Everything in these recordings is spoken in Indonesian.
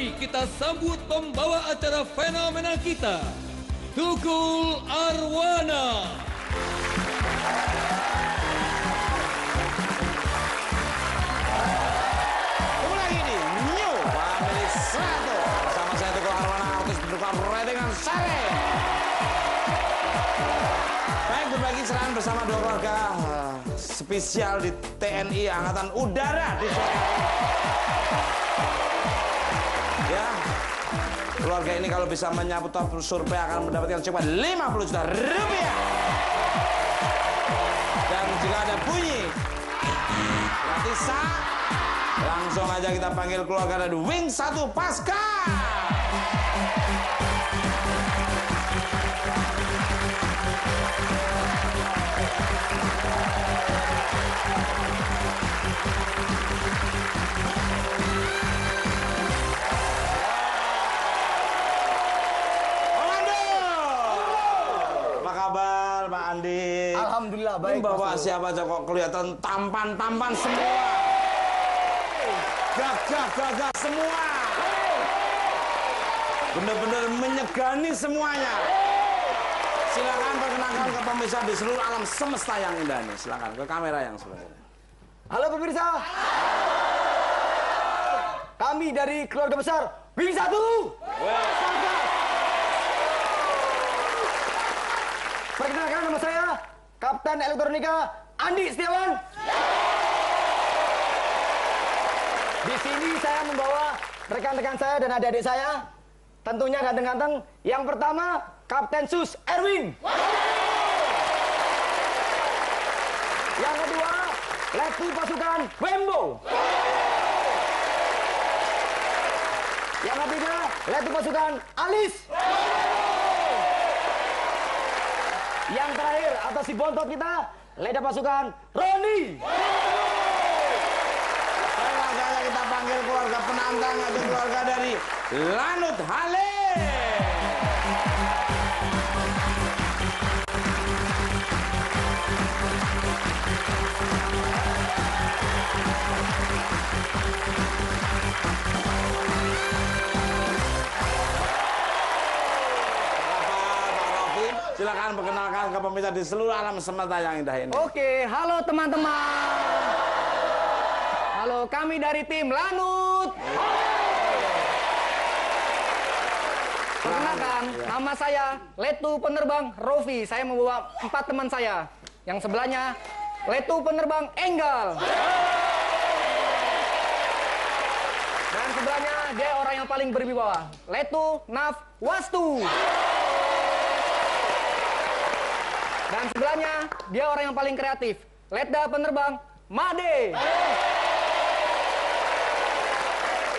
Mari kita sambut pembawa acara fenomena kita, Tukul Arwana. Kembali lagi di New Family 1 bersama saya Tukul Arwana, artis pendukung ratingan sare. Baik, berbagi cerahan bersama dua keluarga spesial di TNI Angkatan Udara di sore hari. Ya, keluarga ini kalau bisa menyapu top survei akan mendapatkan cuma 50 juta rupiah. Dan jika ada bunyi gratisan, langsung aja kita panggil keluarga dari Wing 1 Pasca. Pak Andi. Alhamdulillah baik. Ini bawa siapa aja kok kelihatan tampan-tampan semua. Gagah-gagah semua. Bener-bener menyegani semuanya. Silakan perkenalkan ke pemirsa di seluruh alam semesta yang indah nih. Silakan ke kamera yang sebelah ini. Halo pemirsa. Kami dari keluarga besar Wing 1. Perkenalkan nama saya Kapten Elektronika Andi Setiawan. Di sini saya membawa rekan-rekan saya dan adik-adik saya. Tentunya ganteng-ganteng. Yang pertama Kapten Sus Erwin. Yang kedua Letu Pasukan Wembo. Yang ketiga Letu Pasukan Alis. Yang terakhir atas si bontot kita, Leda Pasukan Roni. Selanjutnya kita panggil keluarga penantang, atau keluarga dari Lanut Hale. Silakan perkenalkan ke pemirsa di seluruh alam semesta yang indah ini. Oke, halo teman-teman. Halo, kami dari tim Lanut. Perkenalkan, nama saya Letu Penerbang Rofi. Saya membawa 4 teman saya. Yang sebelahnya Letu Penerbang Enggal. Dan sebelahnya dia orang yang paling berwibawa, Letu Naf Wastu. Dan sebelahnya, dia orang yang paling kreatif, Leda Penerbang Made.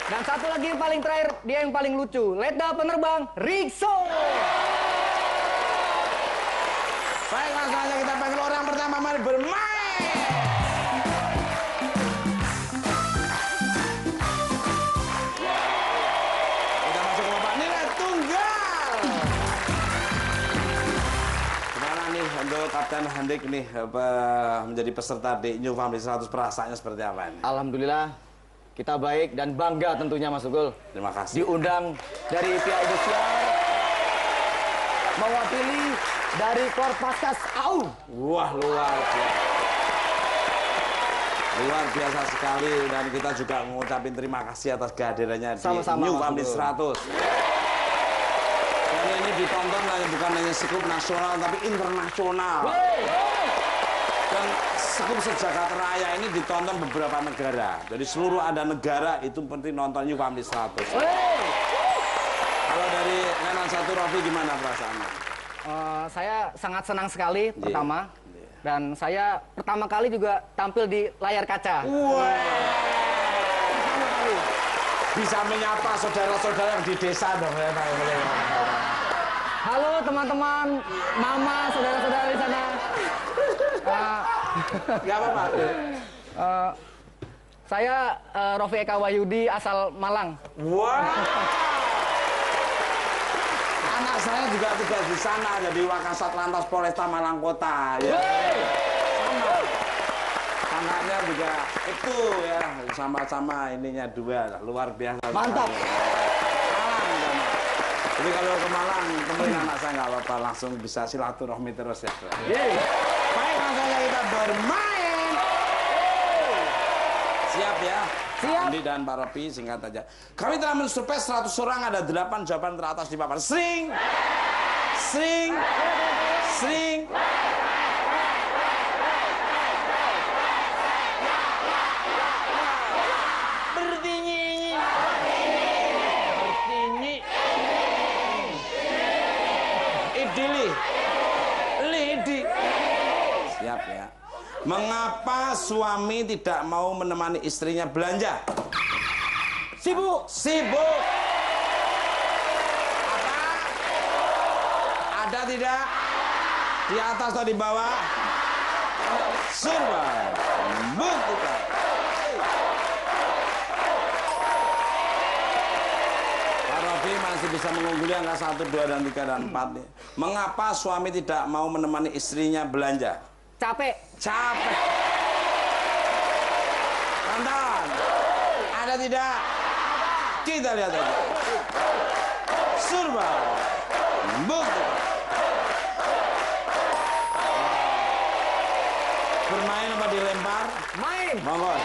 Dan satu lagi yang paling terakhir, dia yang paling lucu, Leda Penerbang Rikso. Baik, langsung aja kita panggil orang pertama, mari bermain. Kita masuk ke babak nilai tunggal. Untuk Kapten Handik nih menjadi peserta di New Family 100, perasaannya seperti apa ini? Alhamdulillah kita baik dan bangga tentunya Mas Tukul. Terima kasih. Diundang dari pihak Indosiar, mewakili dari Korpaskas AU. Wah, luar biasa. Luar biasa sekali, dan kita juga mengucapkan terima kasih atas kehadirannya di New Family 100. Dan ini ditonton bukan hanya skup nasional tapi internasional. Dan skup sejagat raya ini ditonton beberapa negara. Jadi seluruh ada negara itu penting nonton New Family 100. Kalau dari Channel 1 Rofi, gimana perasaannya? Saya sangat senang sekali pertama. Dan saya pertama kali juga tampil di layar kaca. Bisa menyapa saudara-saudara yang di desa dong ya. Halo teman-teman, mama, saudara-saudara di sana. Gak apa-apa. Saya Rofi Eka Wahyudi, asal Malang. Wah. Anak saya juga tugas di sana, jadi Wakasat Lantas Polresta Malang Kota. Ya. Sama. Anaknya juga itu ya, sama-sama ininya dua, luar biasa. Mantap. Jadi kalau ke Malang, temuin anak saya nggak apa-apa, langsung bisa silaturahmi terus ya. Baik, langsung aja kita bermain. Siap ya? Siap. Andi dan Pak Robi, singkat aja. Kami telah mensurvei 100 orang, ada 8 jawaban teratas di papan. Sering. Lidi. Siap ya. Mengapa suami tidak mau menemani istrinya belanja? Sibuk. Apa? Ada tidak? Di atas atau di bawah? Survei. Buktikan. Pak Robi masih bisa mengungguli angka 1, 2, dan 3, dan 4 nih. Mengapa suami tidak mau menemani istrinya belanja? Capek. Tonton. Ada tidak? Kita lihat aja. Survei. Buktikan. Bermain apa dilempar? Main. Monggo.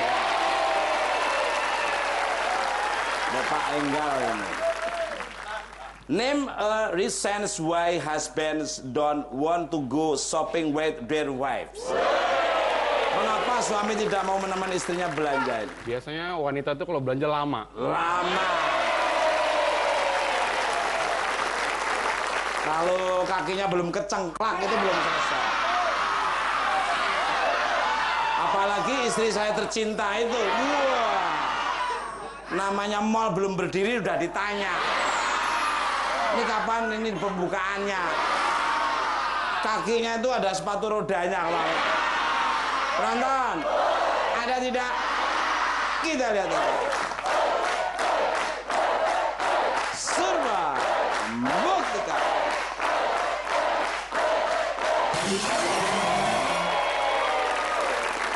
Bapak Enggal ini. Name a reason why husbands don't want to go shopping with their wives. Mengapa suami tidak mau menemani istrinya belanja ini? Biasanya wanita itu kalau belanja lama. Kalau kakinya belum kecengklak itu belum selesai. Apalagi istri saya tercinta itu. Wah. Namanya mall belum berdiri udah ditanya. Ini kapan ini pembukaannya? Kakinya itu ada sepatu rodanya kemarin. Penonton, ada tidak? Kita lihat aja. Survei. Buktikan.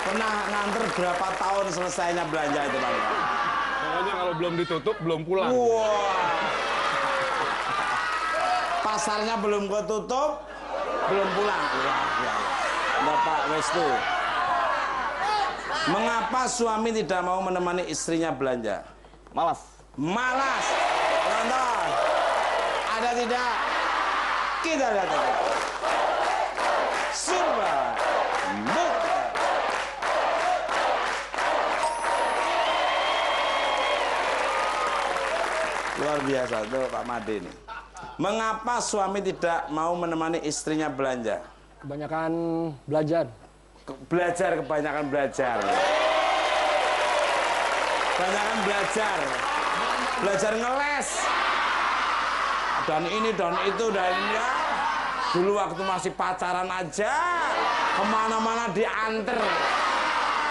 Pernah nganter berapa tahun selesainya belanja itu, Bang? Pokoknya kalau belum ditutup, belum pulang. Wah. Pasarnya belum ketutup, belum pulang. Bapak Westu. Mengapa suami tidak mau menemani istrinya belanja? Malas. Tonton. Ada tidak? Kita lihat aja. Survei. Buktikan. Luar biasa tuh Pak Made nih. Mengapa suami tidak mau menemani istrinya belanja? Kebanyakan belajar. Kebanyakan belajar. Belajar ngeles. Dan ini dan itu dan ini ya. Dulu waktu masih pacaran aja, kemana-mana dianter.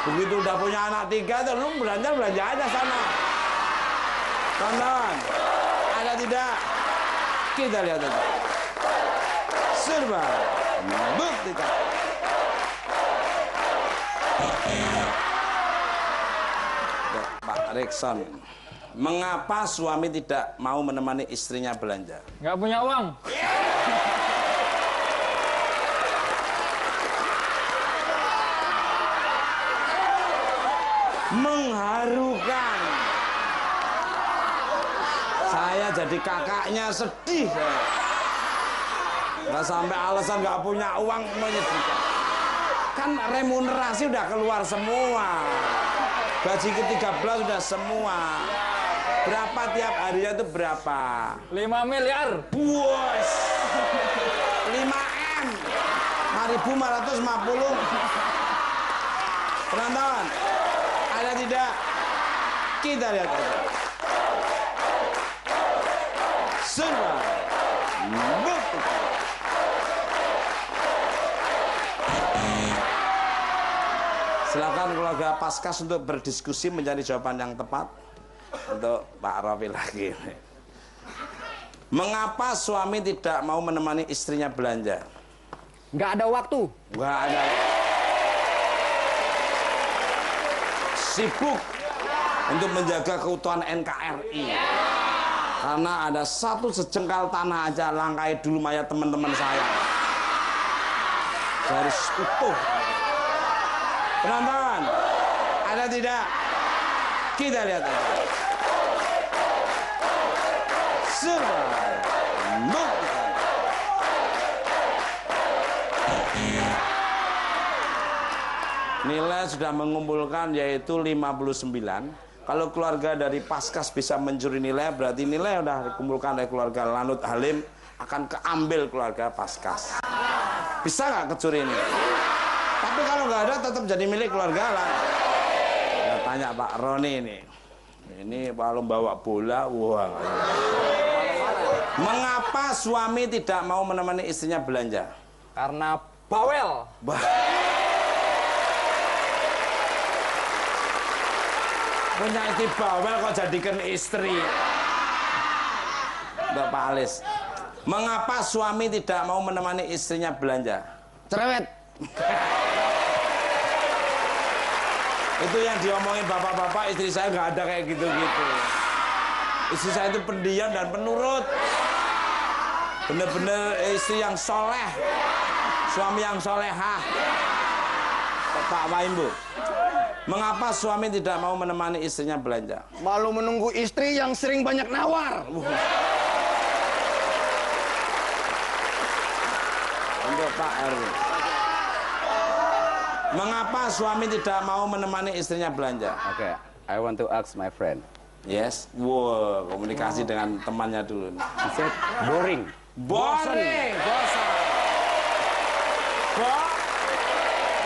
Begitu udah punya anak 3, tuh lu belanja aja sana. Tonton, ada tidak? Kita lihat aja. Survei. Buktikan. Pak Rikson, mengapa suami tidak mau menemani istrinya belanja? Nggak punya uang. Mengharukan. Saya jadi kakaknya sedih. Nggak sampai alasan nggak punya uang menyedihkan. Kan remunerasi udah keluar semua. Gaji ke-13 sudah semua. Berapa tiap harinya itu berapa? 5 miliar. Bos. 5M. 5.450. Penonton, ada tidak? Kita lihat aja. Survei. Buktikan. Silakan keluarga Paskas untuk berdiskusi mencari jawaban yang tepat untuk Pak Rofi lagi. Mengapa suami tidak mau menemani istrinya belanja? Nggak ada waktu. Nggak ada. Sibuk untuk menjaga keutuhan NKRI. Karena ada satu sejengkal tanah aja langkai dulu mayat teman-teman saya. Saya harus utuh. Penonton, ada tidak? Kita lihat aja. Nilai sudah mengumpulkan yaitu 59. Kalau keluarga dari Paskas bisa mencuri nilai, berarti nilai sudah dikumpulkan oleh keluarga Lanut Halim akan keambil keluarga Paskas. Bisa nggak kecuri ini? Tapi kalau nggak ada tetap jadi milik keluarga Lanut. Ya, tanya Pak Roni ini. Ini kalau bawa bola, wah. Mengapa suami tidak mau menemani istrinya belanja? Karena bawel. Punya istri bawel kok jadikan istri. Mbak Pak Alis. Mengapa suami tidak mau menemani istrinya belanja? Cerewet. Itu yang diomongin bapak-bapak, istri saya nggak ada kayak gitu-gitu. Istri saya itu pendiam dan penurut. Bener-bener istri yang soleh. Suami yang solehah. Pak Waimbu. Mengapa suami tidak mau menemani istrinya belanja? Malu menunggu istri yang sering banyak nawar. Untuk Pak Erwin. Mengapa suami tidak mau menemani istrinya belanja? Okay, I want to ask my friend. Yes. Wow, komunikasi dengan temannya dulu. He said boring. Boring. Bosan.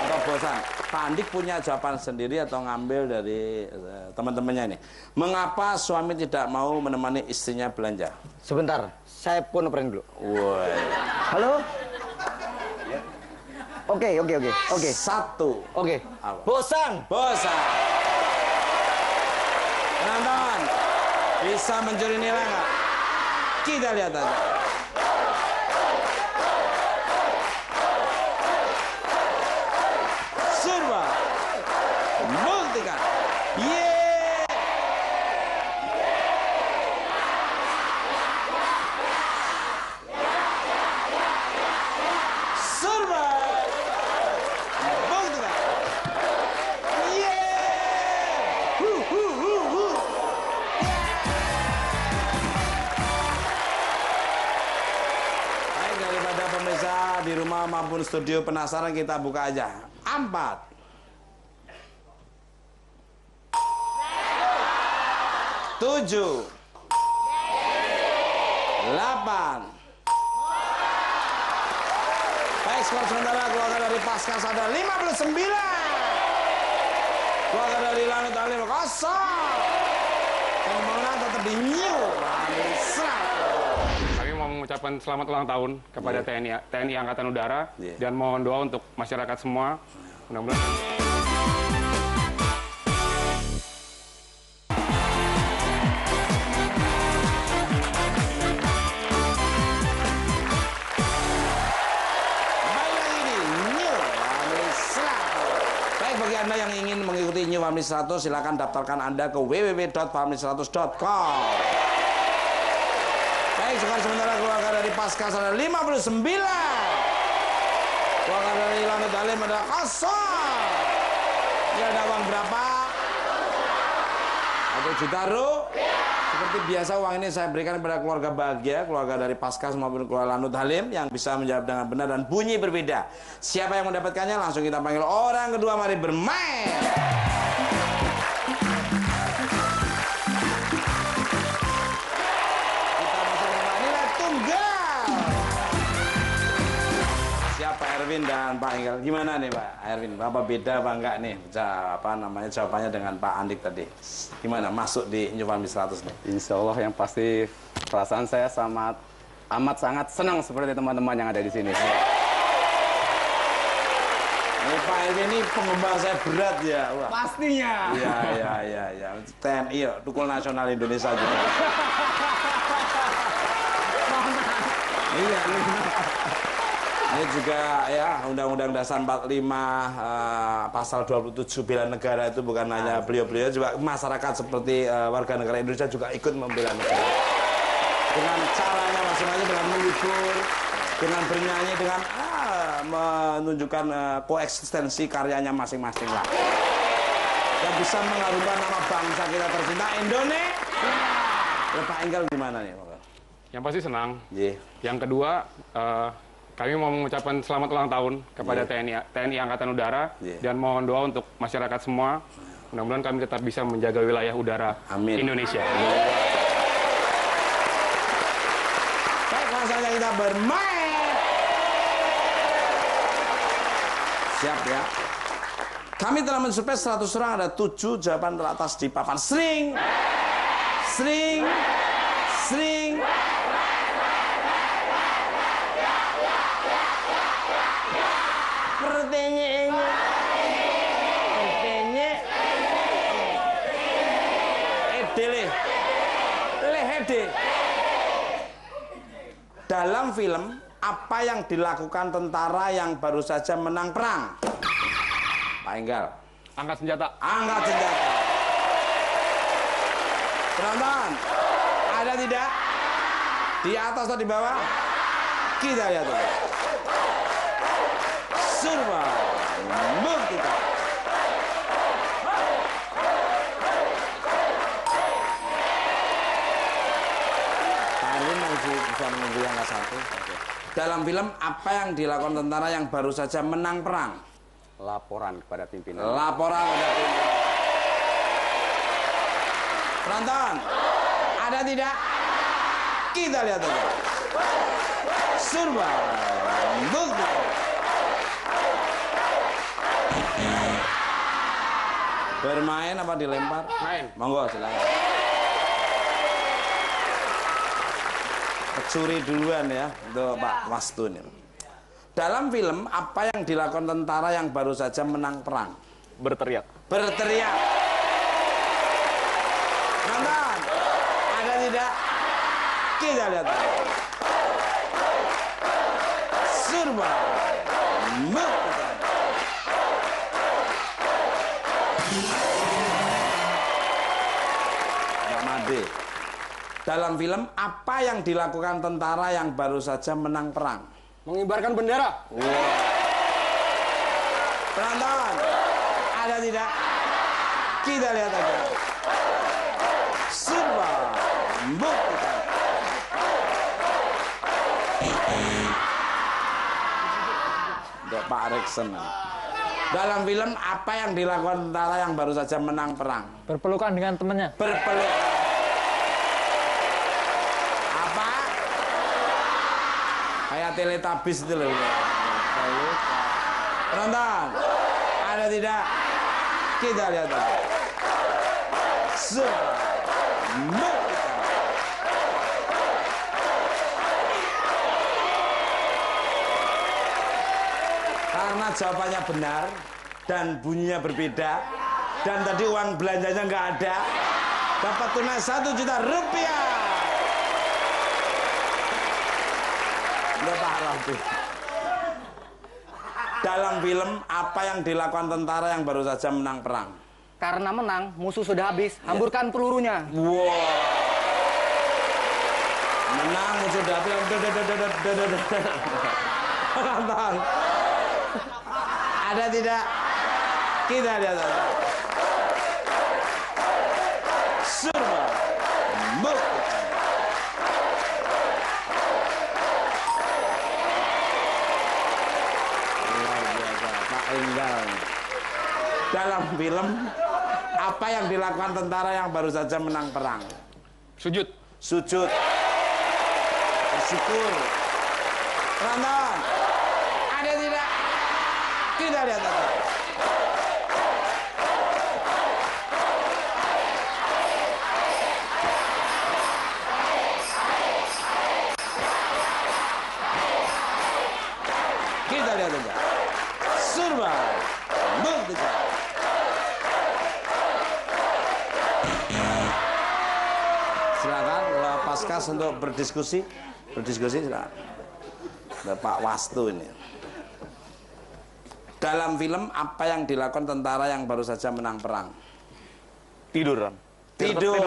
Atau bosan. Pak Andik punya jawaban sendiri atau ngambil dari teman-temannya ini. Mengapa suami tidak mau menemani istrinya belanja? Sebentar, saya pun operan dulu. Woi. Halo? Oke. Satu. Oke. Apa? Bosan. Bosan. Penonton, bisa mencuri nilai nggak? Kita lihat aja. Surba. Multikan. Yeay. Surba. Multikan. Yeay. Baik, daripada pemirsa di rumah maupun studio penasaran, kita buka aja. 4. 7. 8. Baik, skor sementara keluarga dari Paskas ada 59. Keluarga dari Lanut Halim 0. Pemenang tetap di New Serang. Kami mau mengucapkan selamat ulang tahun kepada TNI Angkatan Udara dan mohon doa untuk masyarakat semua. Mudah-mudahan. Bagi Anda yang ingin mengikuti New Family 100, silakan daftarkan Anda ke www.family100.com. Baik, sekarang sementara keluarga dari Paskas ada 59. Keluarga dari Lanut Halim ada 0. Ini ada uang berapa? 1 juta rupiah. Seperti biasa, uang ini saya berikan kepada keluarga bahagia, keluarga dari Paskas maupun keluarga Lanut Halim yang bisa menjawab dengan benar dan bunyi berbeda. Siapa yang mendapatkannya? Langsung kita panggil orang kedua, mari bermain. Kita masuk ke nilai tunggal. Siapa Erwin dan Pak Enggal? Gimana nih Pak Erwin? Apa beda apa enggak nih? Jawabannya dengan Pak Andik tadi. Gimana masuk di New Family 100 nih? Insya Allah yang pasti perasaan saya amat sangat senang seperti teman-teman yang ada di sini. Ini Pak Erwin ini penggemar saya berat ya. Wah. Pastinya. Iya. TNI ya, Tukul Nasional Indonesia juga. Iya. Ini juga ya Undang-Undang Dasar 45 pasal 27 bela negara itu bukan hanya beliau-beliau, juga masyarakat seperti warga negara Indonesia juga ikut membela negara. dengan caranya masing-masing, dengan menghibur, dengan bernyanyi, dengan menunjukkan koeksistensi karyanya masing-masing lah. Yang bisa mengharumkan nama bangsa kita tercinta Indonesia. Pak Enggal gimana nih? Yang pasti senang. Yeah. Yang kedua, kami mau mengucapkan selamat ulang tahun kepada TNI Angkatan Udara dan mohon doa untuk masyarakat semua. Mudah-mudahan kami tetap bisa menjaga wilayah udara Indonesia. Baik, masanya kita bermain. Siap ya. Kami telah mensurvei 100 orang, ada 7 jawaban teratas di papan. Sering. Dalam film, apa yang dilakukan tentara yang baru saja menang perang? Pak Enggal. Angkat senjata. Angkat senjata. Penonton, ada tidak? Di atas atau di bawah? Kita lihat dulu. Surba membuktikan. Bisa menunggu yang ke-1. Dalam film, apa yang dilakukan tentara yang baru saja menang perang? Laporan kepada pimpinan. Laporan kepada pimpinan. Penonton, ada tidak? Kita lihat dulu. Surba bukti. Bermain apa dilempar? Main. Monggo silakan. Curi duluan ya untuk Pak Wastu ini. Dalam film, apa yang dilakukan tentara yang baru saja menang perang? Berteriak. Berteriak. Nonton, ada tidak? Kita lihat. Surba buktikan. Pak Made. Dalam film, apa yang dilakukan tentara yang baru saja menang perang? Mengibarkan bendera. Penonton, ada tidak? Kita lihat aja. Surba buktikan. Untuk Pak Reksen. Dalam film, apa yang dilakukan tentara yang baru saja menang perang? Berpelukan dengan temannya. Berpelukan. Kayak Teletubbies itu loh. Penonton, ada tidak? Kita lihat aja. Karena jawabannya benar dan bunyinya berbeda dan tadi uang belanjanya nggak ada, dapat tunai 1 juta rupiah. Pak Rafi. Dalam film, apa yang dilakukan tentara yang baru saja menang perang? Karena menang, musuh sudah habis. Hamburkan pelurunya. Wow. Menang, musuh sudah habis. Nonton. Ada tidak? Kita lihat aja. Surba buktikan. Enggal. Dalam film, apa yang dilakukan tentara yang baru saja menang perang? Sujud. Sujud. Bersyukur. Penonton, ada tidak? Kita lihat aja. Kita lihat aja. Surba buktikan. Silakan Paskas untuk berdiskusi silakan. Pak Wastu ini. Dalam film, apa yang dilakukan tentara yang baru saja menang perang? Tidur. Tidur.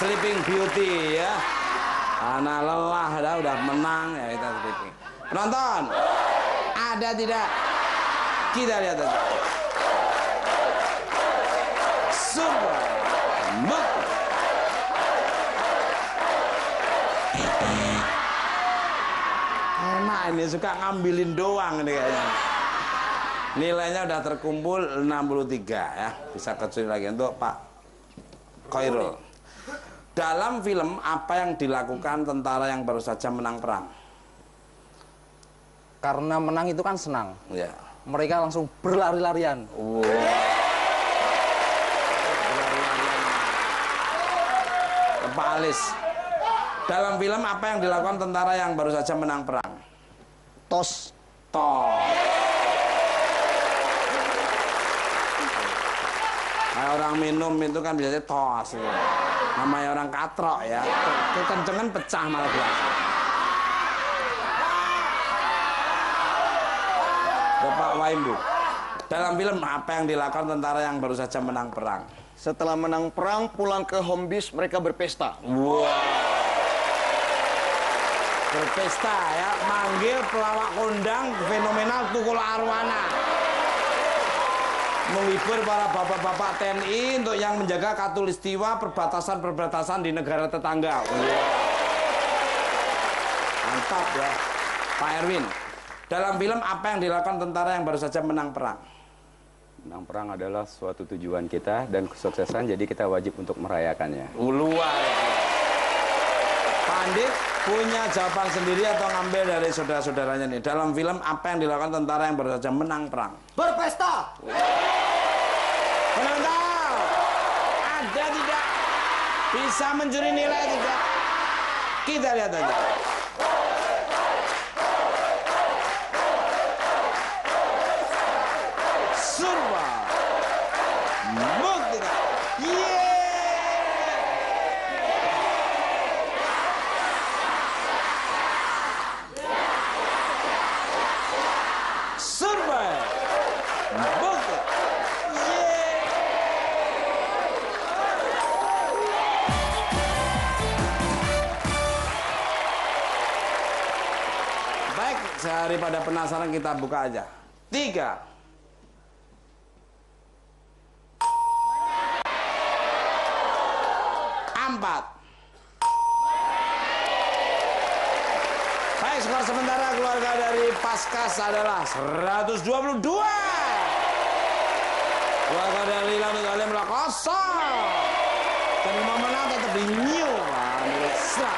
Sleeping Beauty ya. Anak lelah udah menang ya kita sleeping. Penonton, ada tidak? Kita lihat aja. Super Muk. Enak ini, suka ngambilin doang ini kayaknya. Nilainya udah terkumpul 63 ya. Bisa kecil lagi untuk Pak Khairul. Dalam film apa yang dilakukan tentara yang baru saja menang perang? Karena menang itu kan senang. Ya. Mereka langsung berlari-larian. Wow. Pak Alis. Dalam film apa yang dilakukan tentara yang baru saja menang perang? Tos. Tos. Kayak orang minum itu kan biasanya tos. Ya. Namanya orang katrok ya. Kekencengan pecah malah gelas. Bapak Waimbu. Dalam film apa yang dilakukan tentara yang baru saja menang perang? Setelah menang perang, pulang ke home base, mereka berpesta. Wow. Berpesta ya, manggil pelawak kondang fenomenal Tukul Arwana. Menghibur para bapak-bapak TNI untuk yang menjaga katulistiwa perbatasan-perbatasan di negara tetangga. Mantap ya. Pak Erwin, dalam film apa yang dilakukan tentara yang baru saja menang perang? Menang perang adalah suatu tujuan kita dan kesuksesan, jadi kita wajib untuk merayakannya. Luar. Pak Andik punya jawaban sendiri atau ngambil dari saudara-saudaranya nih? Dalam film apa yang dilakukan tentara yang baru saja menang perang? Berpesta. Penonton, ada tidak? Bisa mencuri nilai tidak? Kita lihat aja. Surba. Muk tidak? Surba. Muk. Baik, daripada penasaran kita buka aja. 3. Baik, skor sementara keluarga dari Paskas adalah 122. Keluarga dari Lanut Alim 0. Dan menang tetap di New Malaysia.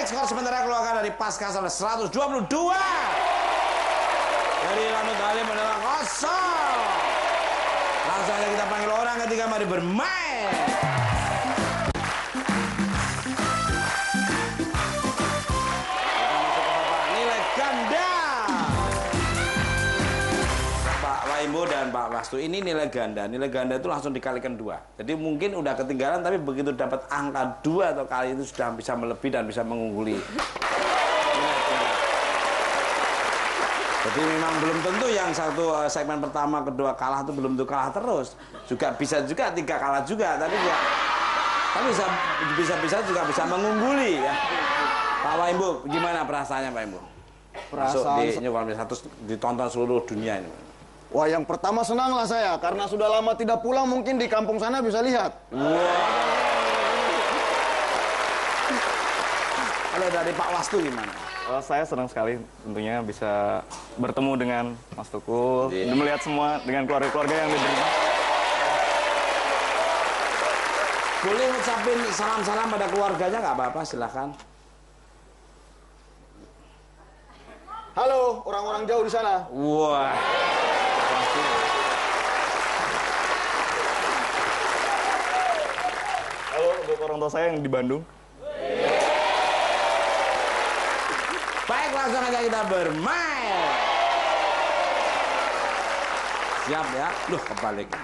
Skor sementara keluarga dari Paskas adalah 122. Dari Lanut Halim adalah 0. Langsung aja kita panggil orang ketiga, mari bermain. Nilai ganda. Pak Waimbo dan Pak Wastu, ini nilai ganda. Nilai ganda itu langsung dikalikan 2. Jadi mungkin udah ketinggalan, tapi begitu dapat angka 2 atau kali itu sudah bisa melebihi dan bisa mengungguli. Jadi memang belum tentu yang satu segmen pertama, kedua kalah itu belum tentu kalah terus. Juga bisa juga 3 kalah juga, tapi juga bisa juga bisa mengungguli ya. Pak Waimbo, gimana perasaannya Pak Waimbo? Perasaan di New Malaysia 100 ditonton seluruh dunia ini. Wah, yang pertama senang lah saya, karena sudah lama tidak pulang, mungkin di kampung sana bisa lihat. Kalau dari Pak Wastu gimana? Saya senang sekali tentunya bisa bertemu dengan Mas Tukul, dan melihat semua dengan keluarga-keluarga yang diterima. Boleh ngucapin salam-salam pada keluarganya nggak apa-apa, silahkan. Halo, orang-orang jauh di sana. Wah. Halo untuk orang tua saya yang di Bandung. Baik, langsung aja kita bermain. Siap ya? Loh, kebalik.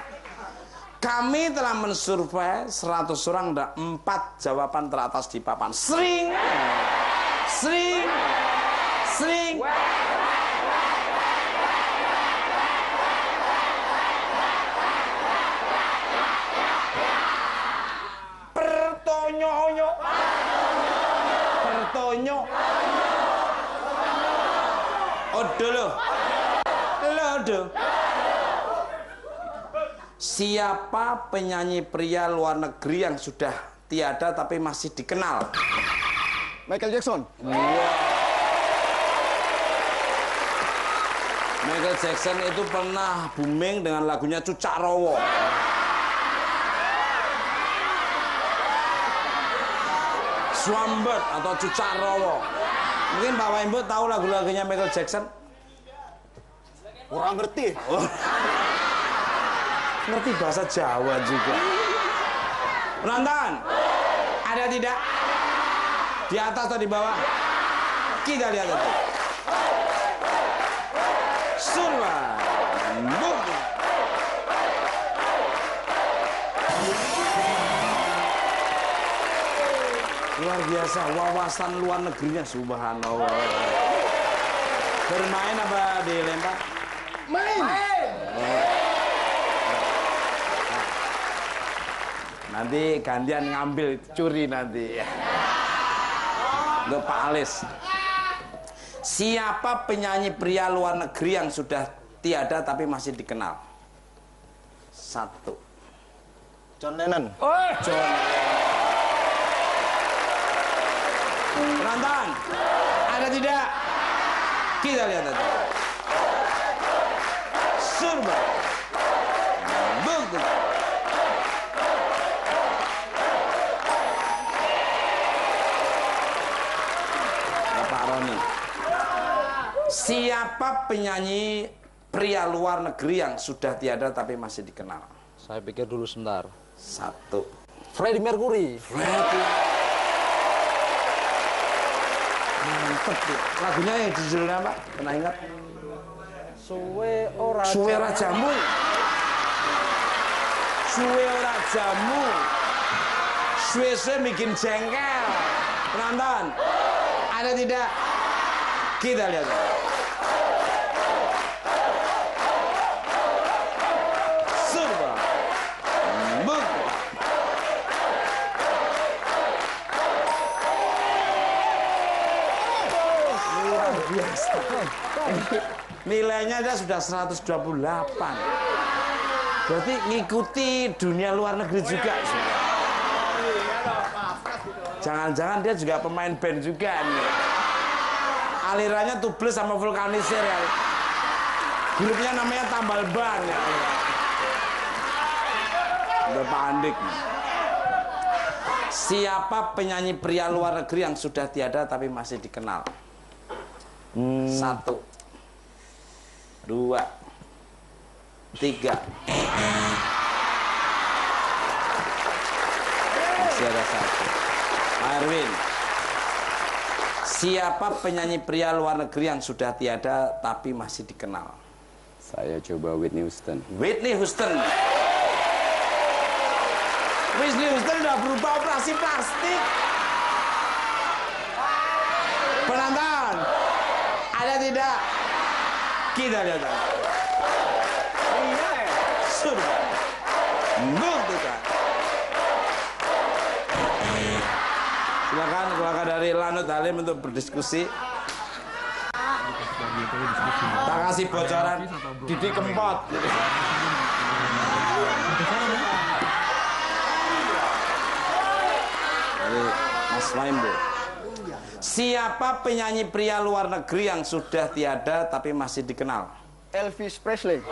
Kami telah mensurvei 100 orang dan 4 jawaban teratas di papan. Sering. Pertonyo. Odo. Siapa penyanyi pria luar negeri yang sudah tiada tapi masih dikenal? Michael Jackson. Michael Jackson itu pernah booming dengan lagunya Cucak Rowo. Swambird atau Cucak Rowo. Mungkin Bapak Ibu tahu lagu-lagunya Michael Jackson? Kurang ngerti. Ngerti bahasa Jawa juga. Penonton, ada tidak? Di atas atau di bawah? Kita lihat aja. Surba. Luar biasa, wawasan luar negerinya, subhanallah. Bermain apa dilempar? Main. Nanti gantian ngambil, curi nanti. Untuk Pak Alis. Siapa penyanyi pria luar negeri yang sudah tiada tapi masih dikenal? 1. John Lennon. John. Penonton, ada tidak? Kita lihat aja. Surba. Bukti. Bapak Roni. Siapa penyanyi pria luar negeri yang sudah tiada tapi masih dikenal? Saya pikir dulu sebentar. 1. Freddie Mercury. Mantep tuh. Lagunya yang judulnya apa? Pernah ingat? Suwe ora Jamu. Suwe ora jamu. Suwe bikin jengkel. Penonton, ada tidak? Kita lihat. Surba. Buk. Luar biasa. Nilainya aja sudah 128. Berarti ngikuti dunia luar negeri juga. Jangan-jangan dia juga pemain band juga nih. Alirannya tubeless sama vulkanisir ya. Grupnya namanya Tambal Ban ya. Udah Pak Andik. Siapa penyanyi pria luar negeri yang sudah tiada tapi masih dikenal? 1, 2, 3. Masih ada 1. Erwin. Siapa penyanyi pria luar negeri yang sudah tiada tapi masih dikenal? Saya coba Whitney Houston. Whitney Houston. Whitney Houston udah berubah operasi plastik. Penonton, ada tidak? Kita lihat. Sudah. Buktikan. Silakan keluarga dari Lanut Halim untuk berdiskusi. Tak kasih bocoran. Didi Kempot. Dari Mas Maimbo. Siapa penyanyi pria luar negeri yang sudah tiada tapi masih dikenal? Elvis Presley.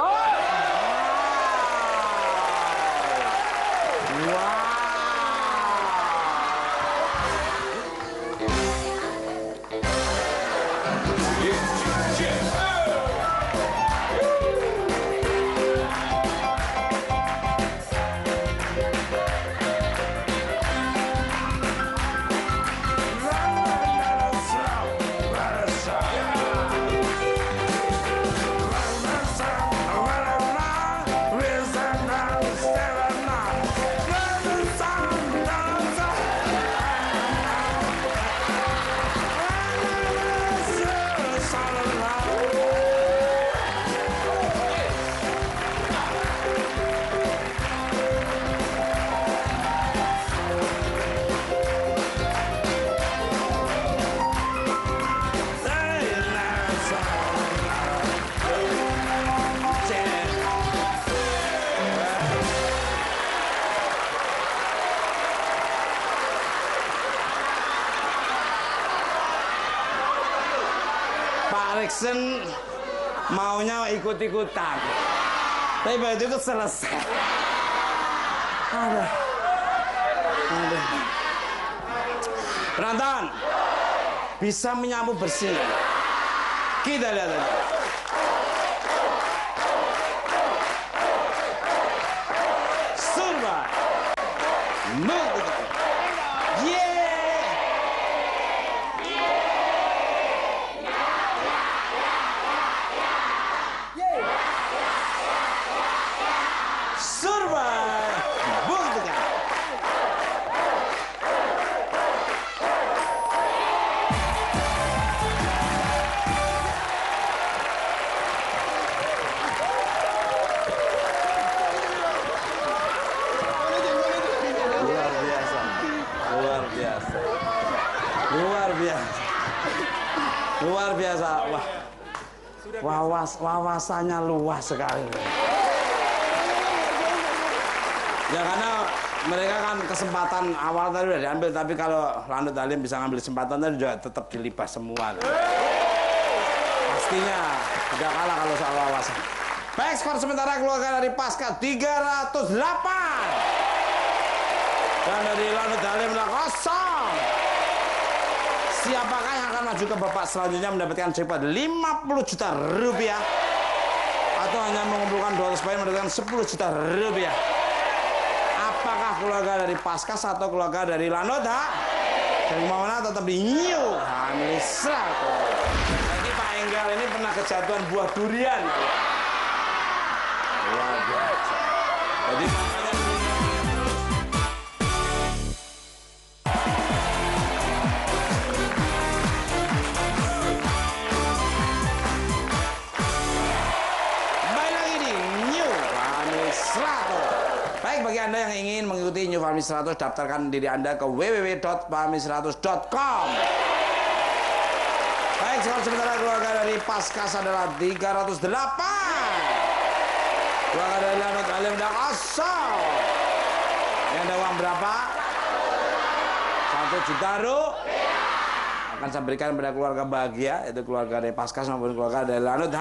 action maunya ikut-ikutan. Tapi begitu itu selesai. Aduh. Penonton bisa menyapu bersih. Kita lihat aja. Surba. Luar biasa. Wah, wawasannya luas sekali. Ya karena mereka kan kesempatan awal tadi udah diambil, tapi kalau Lanut Halim bisa ngambil kesempatan tadi juga tetap dilibas semua. Pastinya tidak kalah kalau soal wawasan. Baik, skor sementara keluarga dari Pasca 308. Dan dari Lanut Halim 0. Siapakah yang akan maju ke babak selanjutnya mendapatkan jackpot 50 juta rupiah? Atau hanya mengumpulkan 200 poin mendapatkan 10 juta rupiah? Apakah keluarga dari Paskas atau keluarga dari Lanut dari mana tetap di New Family 100? Jadi Pak Enggal ini pernah kejatuhan buah durian. Luar biasa. Jadi bagi Anda yang ingin mengikuti New Family 100, daftarkan diri Anda ke www.family100.com. Baik, skor sementara keluarga dari Paskas adalah 308. Keluarga dari Lanut Halim udah kosong. Yang ada uang berapa? 1 juta rupiah. Akan saya berikan pada keluarga bahagia, yaitu keluarga dari Paskas maupun keluarga dari Lanut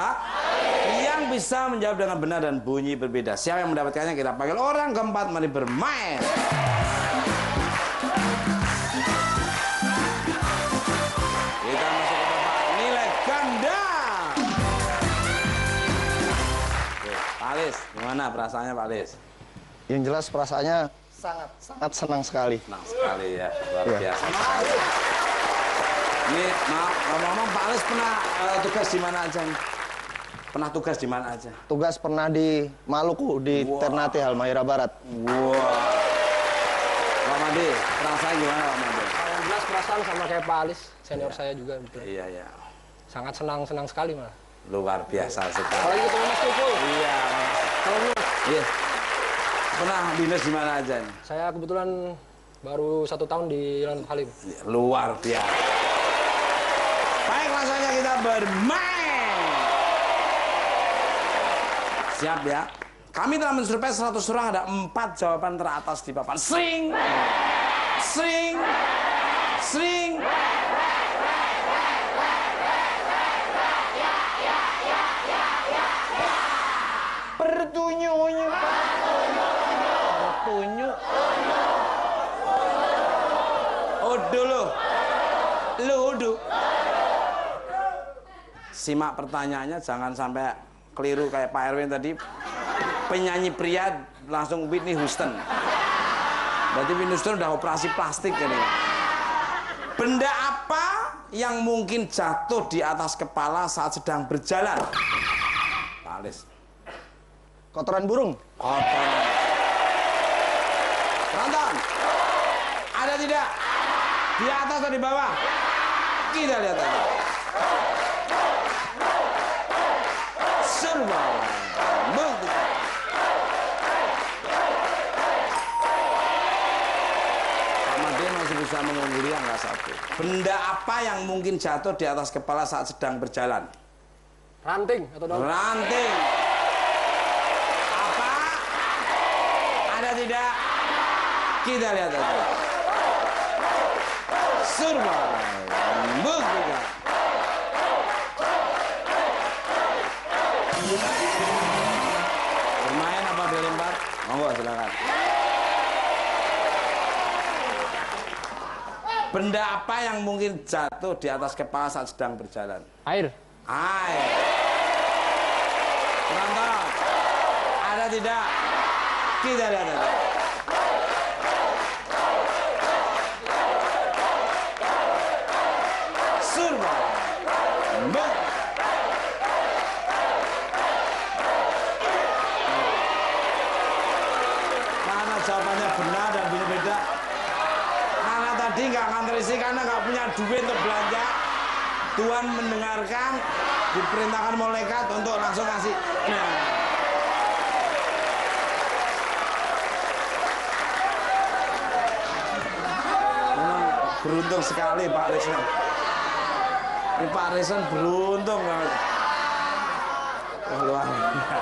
yang bisa menjawab dengan benar dan bunyi berbeda. Siapa yang mendapatkannya kita panggil orang keempat. Mari bermain. Kita masuk ke babak nilai ganda. Oke, Pak Alis, gimana perasaannya Pak Alis? Yang jelas perasaannya sangat senang sekali. Senang sekali ya, luar biasa. Ini maaf, ngomong-ngomong Pak Alis pernah tugas di mana aja nih? Pernah tugas di mana aja? Tugas pernah di Maluku, di Ternate, Halmahera Barat. Pak Made, perasaan gimana Pak Made? Yang jelas perasaan sama kayak Pak Alis, senior saya juga. Betul. Iya. Sangat senang sekali malah. Luar biasa sekali. Apalagi ketemu Mas Tukul. Iya. Kalau Iya. Pernah dinas di mana aja nih? saya kebetulan baru 1 tahun di Lanut Halim. Luar biasa. Baik, rasanya kita bermain. Siap ya. Kami telah mensurvei 100 orang, ada 4 jawaban teratas di papan. Sring. Pertunjuk. Ludu. Simak pertanyaannya, jangan sampai keliru kayak Pak Erwin tadi. Penyanyi pria langsung Whitney Houston. Berarti Whitney Houston udah operasi plastik ini. Benda apa yang mungkin jatuh di atas kepala saat sedang berjalan? Pak Alis. Kotoran burung. Kotoran. Penonton, ada tidak? Di atas atau di bawah? Kita lihat aja. Serba. Masih bisa mengungguli angka 1. Benda apa yang mungkin jatuh di atas kepala saat sedang berjalan? Ranting atau daun? Ranting. Apa? Ada tidak? Kita lihat aja. Survei. Buktikan. Bermain apa dilempar? Monggo silakan. Benda apa yang mungkin jatuh di atas kepala saat sedang berjalan? Air. Air. Penonton, ada tidak? Kita lihat aja. Surba. Karena jawabannya benar dan beda-beda. Karena tadi nggak nganterisi karena nggak punya duit untuk belanja. Tuhan mendengarkan, diperintahkan malaikat untuk langsung ngasih. Nah. Memang beruntung sekali Pak Rison. Ini Pak Rison beruntung banget. Luar biasa.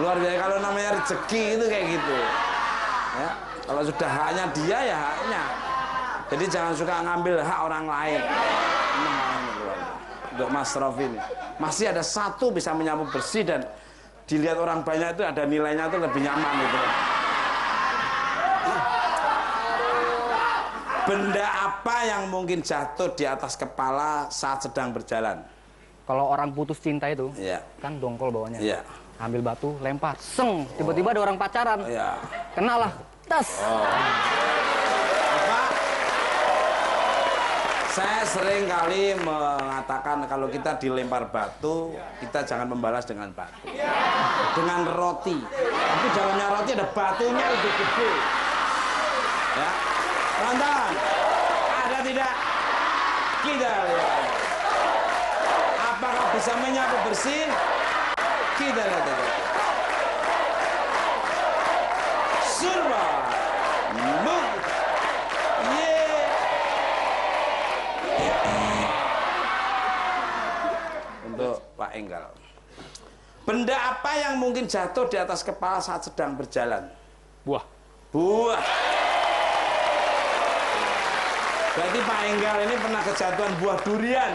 Luar biasa kalau namanya rezeki itu kayak gitu. Ya, kalau sudah haknya dia ya haknya. Jadi jangan suka ngambil hak orang lain. Untuk Mas Rofi ini masih ada satu bisa menyapu bersih dan dilihat orang banyak itu ada nilainya itu lebih nyaman gitu. Benda apa yang mungkin jatuh di atas kepala saat sedang berjalan? Kalau orang putus cinta itu, Iya. kan dongkol bawahnya. Iya. Ambil batu, lempar, seng. Tiba-tiba ada orang pacaran. Iya. Kenalah, tas. Apa? Saya sering kali mengatakan kalau kita dilempar batu, kita jangan membalas dengan batu. Dengan roti. Tapi dalamnya roti ada batunya lebih gede. Ya. Tonton. Ada tidak? Kita lihat. Apakah bisa menyapu bersih? Kita lihat aja. Surba. Untuk Pak Enggal. Benda apa yang mungkin jatuh di atas kepala saat sedang berjalan? Buah. Buah. Berarti Pak Enggal ini pernah kejatuhan buah durian.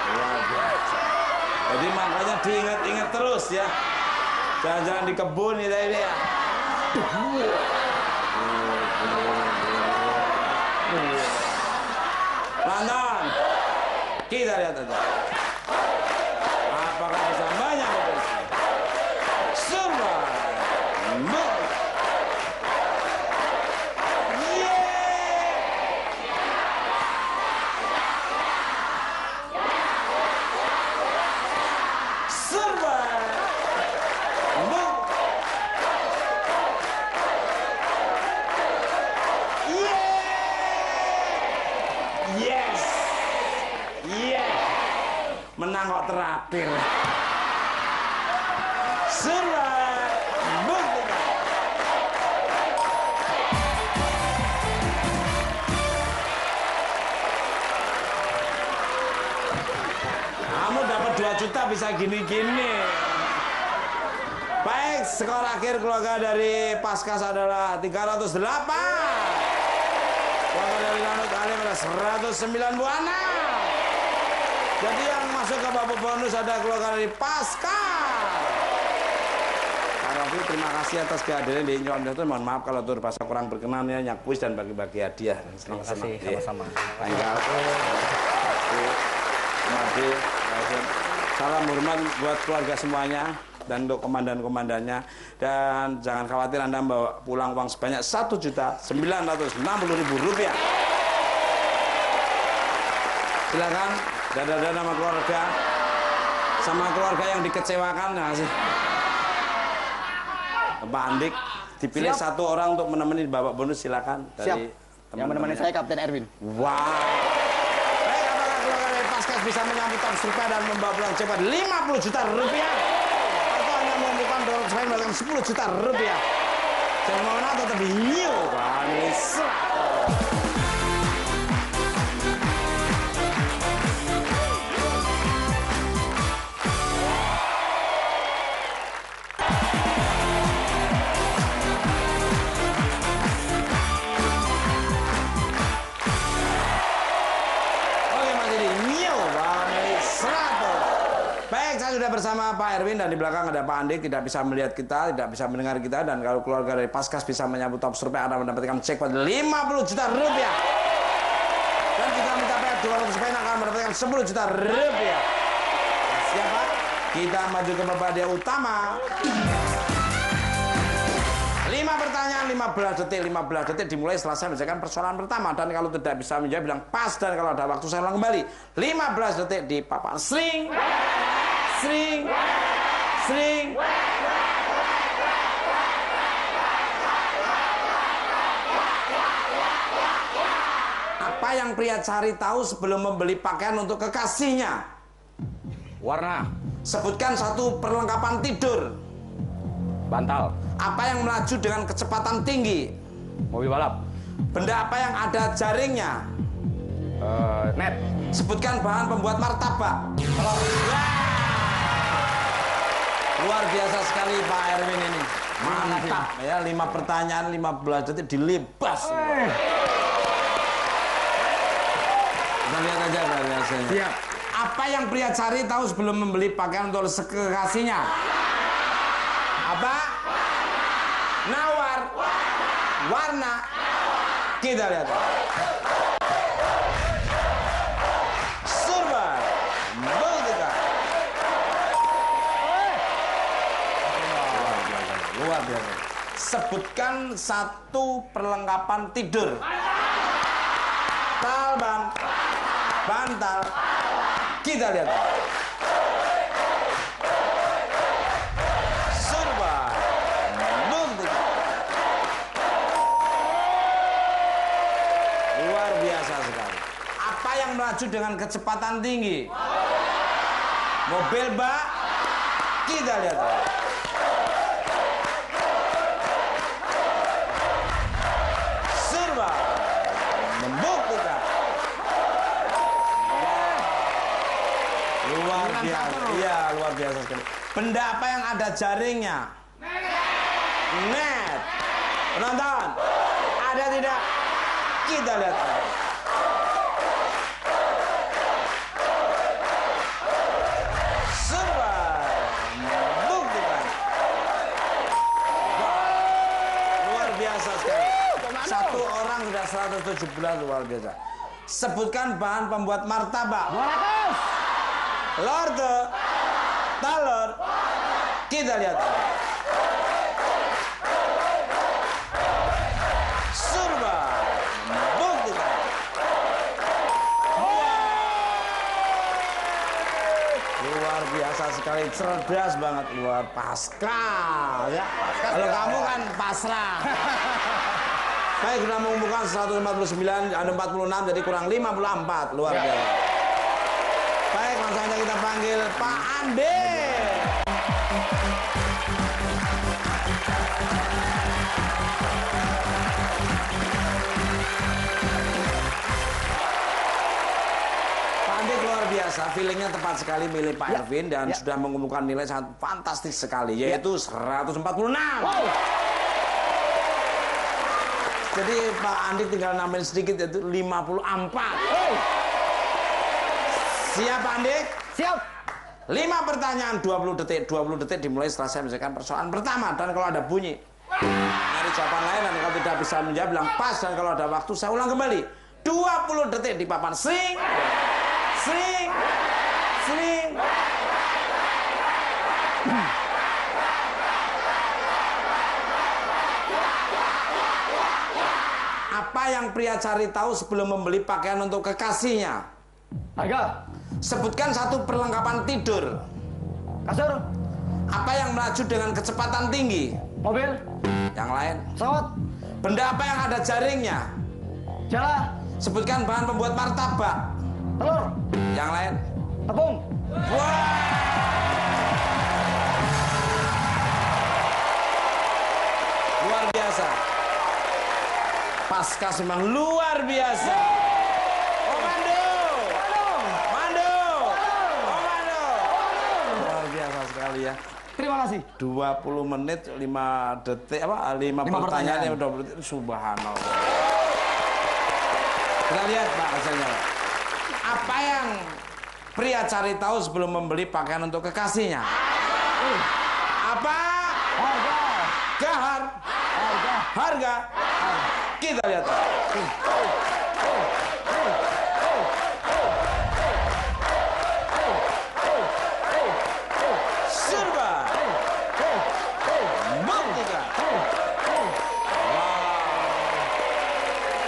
Luar biasa. Jadi makanya diingat-ingat terus ya. Jangan-jangan di kebun ini ya. Lantan. Kita lihat aja. Apakah bisa banyak bersih? Semua. Menang kok terakhir. Surat bukti. Kamu dapat 2 juta bisa gini-gini. Baik, skor akhir keluarga dari Paskas adalah 308. Keluarga dari Lanut Halim adalah 196. Jadi yang masuk ke babak bonus ada keluarga dari Pascal. Pak Rofi, terima kasih atas kehadiran di Nyom itu. Mohon maaf kalau tur bahasa kurang berkenan ya, nyak kuis dan bagi-bagi hadiah. Terima kasih, sama-sama. Tanggal. Salam hormat buat keluarga semuanya dan untuk komandan-komandannya. Dan jangan khawatir Anda membawa pulang uang sebanyak Rp1.960.000. Silakan. Dada-dada nama keluarga, sama keluarga yang dikecewakan, nggak sih? Pak Andik, dipilih Siap. 1 orang untuk menemani babak bonus, silakan. Siap. Dari Yang menemani saya Kapten Erwin. Wow. Baik, apakah keluarga dari Paskas bisa menyambut tang surga dan membawa pulang cepat Rp50 juta? Atau hanya membuka dorong supaya mendapatkan Rp10 juta? Jangan mau nonton tapi new. Vanessa. saya sudah bersama Pak Erwin dan di belakang ada Pak Andik, tidak bisa melihat kita, tidak bisa mendengar kita, dan kalau keluarga dari Paskas bisa menyambut top survei Anda mendapatkan jackpot 50 juta rupiah. Dan jika mencapai 200 poin akan mendapatkan 10 juta rupiah. Siapa? Kita maju ke babak dia utama. 5 pertanyaan, 15 detik dimulai setelah saya menjelaskan persoalan pertama. Dan kalau tidak bisa menjawab bilang pas, dan kalau ada waktu saya ulang kembali. 15 detik di papan. Sering. Apa yang pria cari tahu sebelum membeli pakaian untuk kekasihnya? Warna. Sebutkan satu perlengkapan tidur. Bantal. Apa yang melaju dengan kecepatan tinggi? Mobil balap. Benda apa yang ada jaringnya? Net. Sebutkan bahan pembuat martabak. Luar biasa sekali Pak Erwin ini. Mantap ya, 5 pertanyaan 15 detik dilibas. Kita lihat aja variasinya. Siap. Apa yang pria cari tahu sebelum membeli pakaian untuk kekasihnya? Apa? Nawar. Warna. Kita lihat. Surban. Buktikan. Luar biasa. Sebutkan satu perlengkapan tidur. Talban. Bantal. Kita lihat. Surban. Buktikan. Luar biasa sekali. Apa yang melaju dengan kecepatan tinggi? Mobil bak. Kita lihat. Surban. Membuktikan. Luar biasa. Iya, luar biasa sekali. Benda apa yang ada jaringnya? Net. Penonton, ada tidak? Kita lihat. Surban. Buktikan. Luar biasa sekali. Satu orang sudah 117, luar biasa. Sebutkan bahan pembuat martabak. 200. Lorde, talor, kita lihat. Surba, buktikan. Luar biasa sekali, cerdas banget, luar Pascal ya. Kalau kamu kan pasrah. Baik, sudah mengumpulkan 159, ada 46, jadi kurang 54, luar biasa. Baik, langsung saja kita panggil Pak Ande. Pak Ande luar biasa, feelingnya tepat sekali milih Pak Erwin dan sudah mengumpulkan nilai sangat fantastis sekali, yaitu 146. Wow. Jadi Pak Andi tinggal nambahin sedikit, yaitu 54. Siap Pak Andik? Siap. 5 pertanyaan 20 detik. 20 detik dimulai setelah saya menyelesaikan persoalan pertama. Dan kalau ada bunyi, dari jawaban lain, dan kalau tidak bisa menjawab bilang pas. Dan kalau ada waktu saya ulang kembali. 20 detik di papan. Sing. Apa yang pria cari tahu sebelum membeli pakaian untuk kekasihnya? Harga. Sebutkan satu perlengkapan tidur. Kasur. Apa yang melaju dengan kecepatan tinggi? Mobil. Yang lain. Pesawat. Benda apa yang ada jaringnya? Jala. Sebutkan bahan pembuat martabak. Telur. Yang lain. Tepung. Wah! Luar biasa. Paskas memang luar biasa. Ya. Terima kasih. 20 menit 5 detik apa 5 pertanyaan yang 20 detik, subhanallah. Kita lihat Pak hasilnya. Apa yang Pria cari tahu sebelum membeli pakaian untuk kekasihnya. Apa? Harga. Gahar. Harga. Harga. Kita lihat. Serba. Buktikan.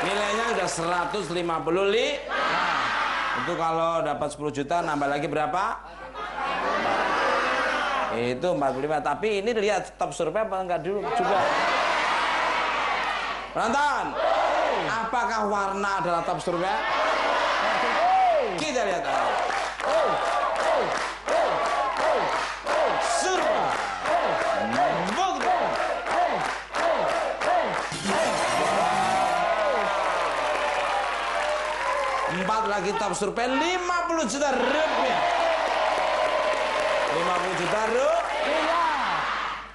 Nilainya udah 150 Itu kalau dapat 10 juta nambah lagi berapa? Itu 45. Tapi ini lihat top survei apa enggak dulu juga. Penonton, apakah warna adalah top survei? Kita lihat. Survei. Empat lagi top survei 50 juta rupiah. 50 juta rupiah.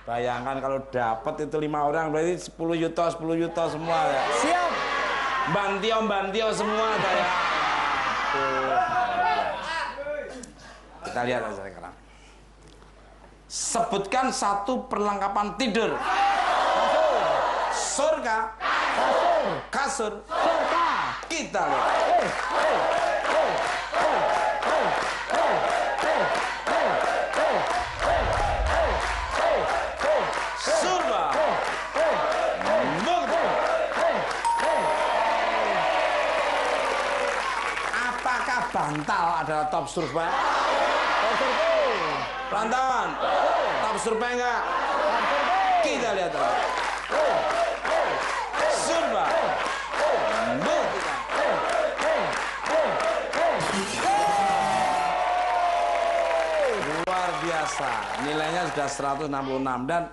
Bayangkan kalau dapat itu 5 orang berarti 10 juta semua ya. Siap. Bantio semua saya. Kita lihat aja sekarang. Sebutkan satu perlengkapan tidur. Surga. Kasur. Kita lihat. Surga. Apakah bantal adalah top survei? Penonton, top survei enggak? Kita lihat. Surga. Luar biasa. Nilainya sudah 166 dan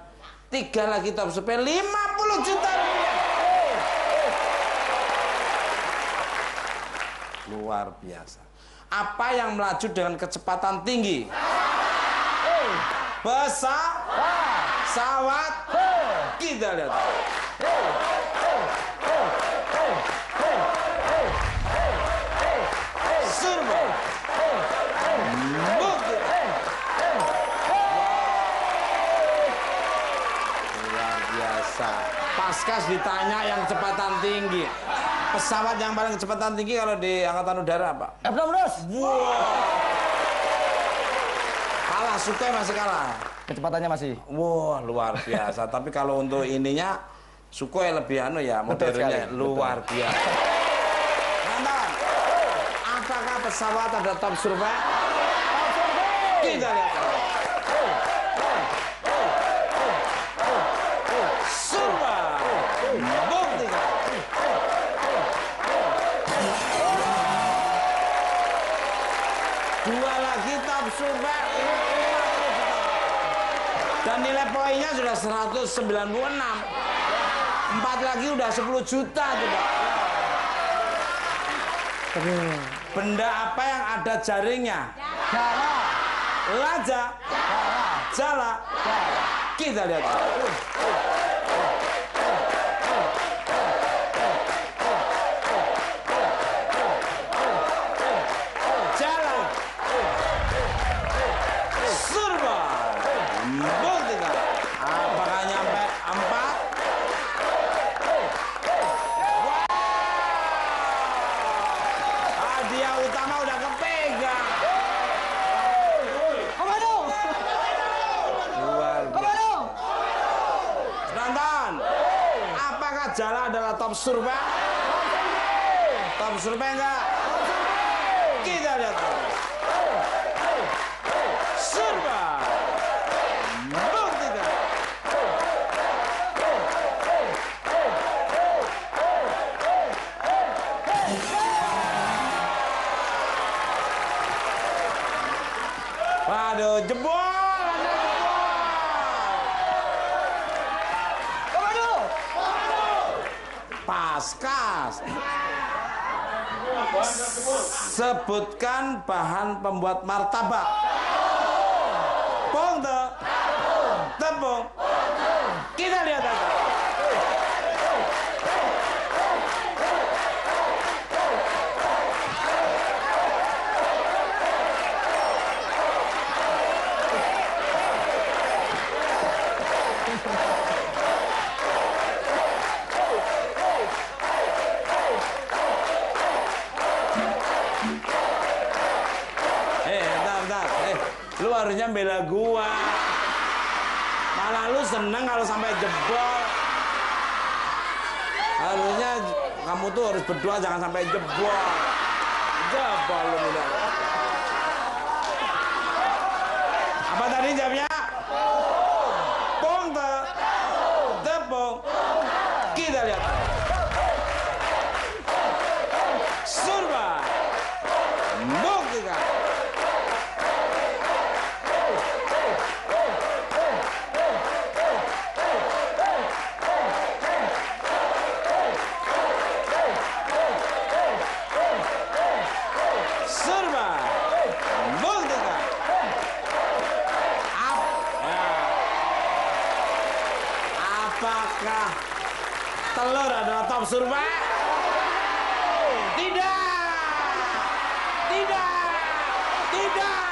3 lagi top survei 50 juta rupiah. Luar biasa. Apa yang melaju dengan kecepatan tinggi? Pesawat. Kita lihat. Surga. Bukti. Luar biasa. Paskas ditanya yang kecepatan tinggi. Pesawat yang paling kecepatan tinggi kalau di Angkatan Udara apa? F-16. Kalah, Sukhoi masih kalah. Kecepatannya masih. Wah, luar biasa. Tapi kalau untuk ininya Sukhoi lebih modernnya luar biasa. Nonton. Apakah pesawat ada top survei? Kita lihat. Survei. Buktikan. Dua lagi top survei. Dan nilai poinnya sudah 196. 4 lagi udah 10 juta coba. Benda apa yang ada jaringnya? Jala. Laja. Jala. Kita lihat. Jala. Surba. Buktikan. Apakah nyampe 4? Hadiah utama udah kepegang. Komando. Luar biasa. Komando. Nonton. Apakah Jala adalah top survei? Top survei enggak? Kita lihat. Survei. Buktikan. Waduh, jebol. Komando. Paskas. Sebutkan bahan pembuat martabak. Ponte. Tepung. Kita lihat aja. harusnya bela gua. Malah lu seneng kalau sampai jebol. Harusnya kamu tuh harus berdoa jangan sampai jebol. Jebol lu udah. Apa tadi jawabnya? Pong tepung. Kita lihat. Surba. Buktikan. Surba. Buktikan. Apakah telur adalah top surba? Tidak. Tidak. Tidak.